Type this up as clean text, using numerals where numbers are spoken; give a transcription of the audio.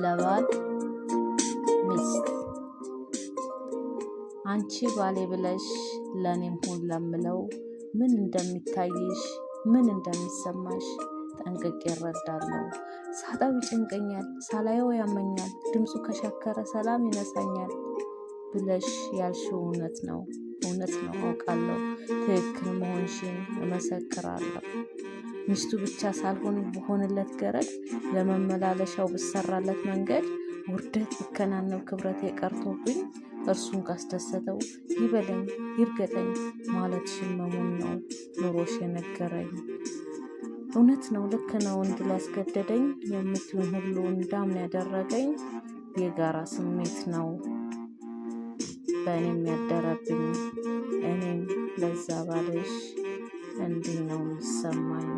ለባል ሚስት አንቺ ባሌ ብለሽ ለኔም ሁን ለምለው ምን እንደሚታይሽ ምን እንደሚሰማሽ ጠንቅቄ እረዳለሁ። ሳጣው ይጨንቀኛል፣ ሳላየው ያመኛል፣ ድምፁ ከሻከረ ሰላም ይነሳኛል ብለሽ ያልሽው እውነት ነው አውቃለሁ። ትክክል መሆንሽን እመሰክራለሁ። ሚስቱ ብቻ ሳልሆን በሆነለት ገረድ ለመመላለሻው ብሰራለት መንገድ ውርደት ብከናነብ ክብረቴ ቀርቶብኝ እርሱን ካስደሰተው ይበለኝ ይርገጠኝ ማለት ሽመሙን ነው ኑሮሽ የነገረኝ። እውነት ነው ልክ ነው እንድል ያስገደደኝ የምትሆን ሁሉ እንዳምን ያደረገኝ የጋራ ስሜት ነው በእኔም ያደረብኝ። እኔም ለዛ ባልሽ እንዲህ ነው የሚሰማኝ።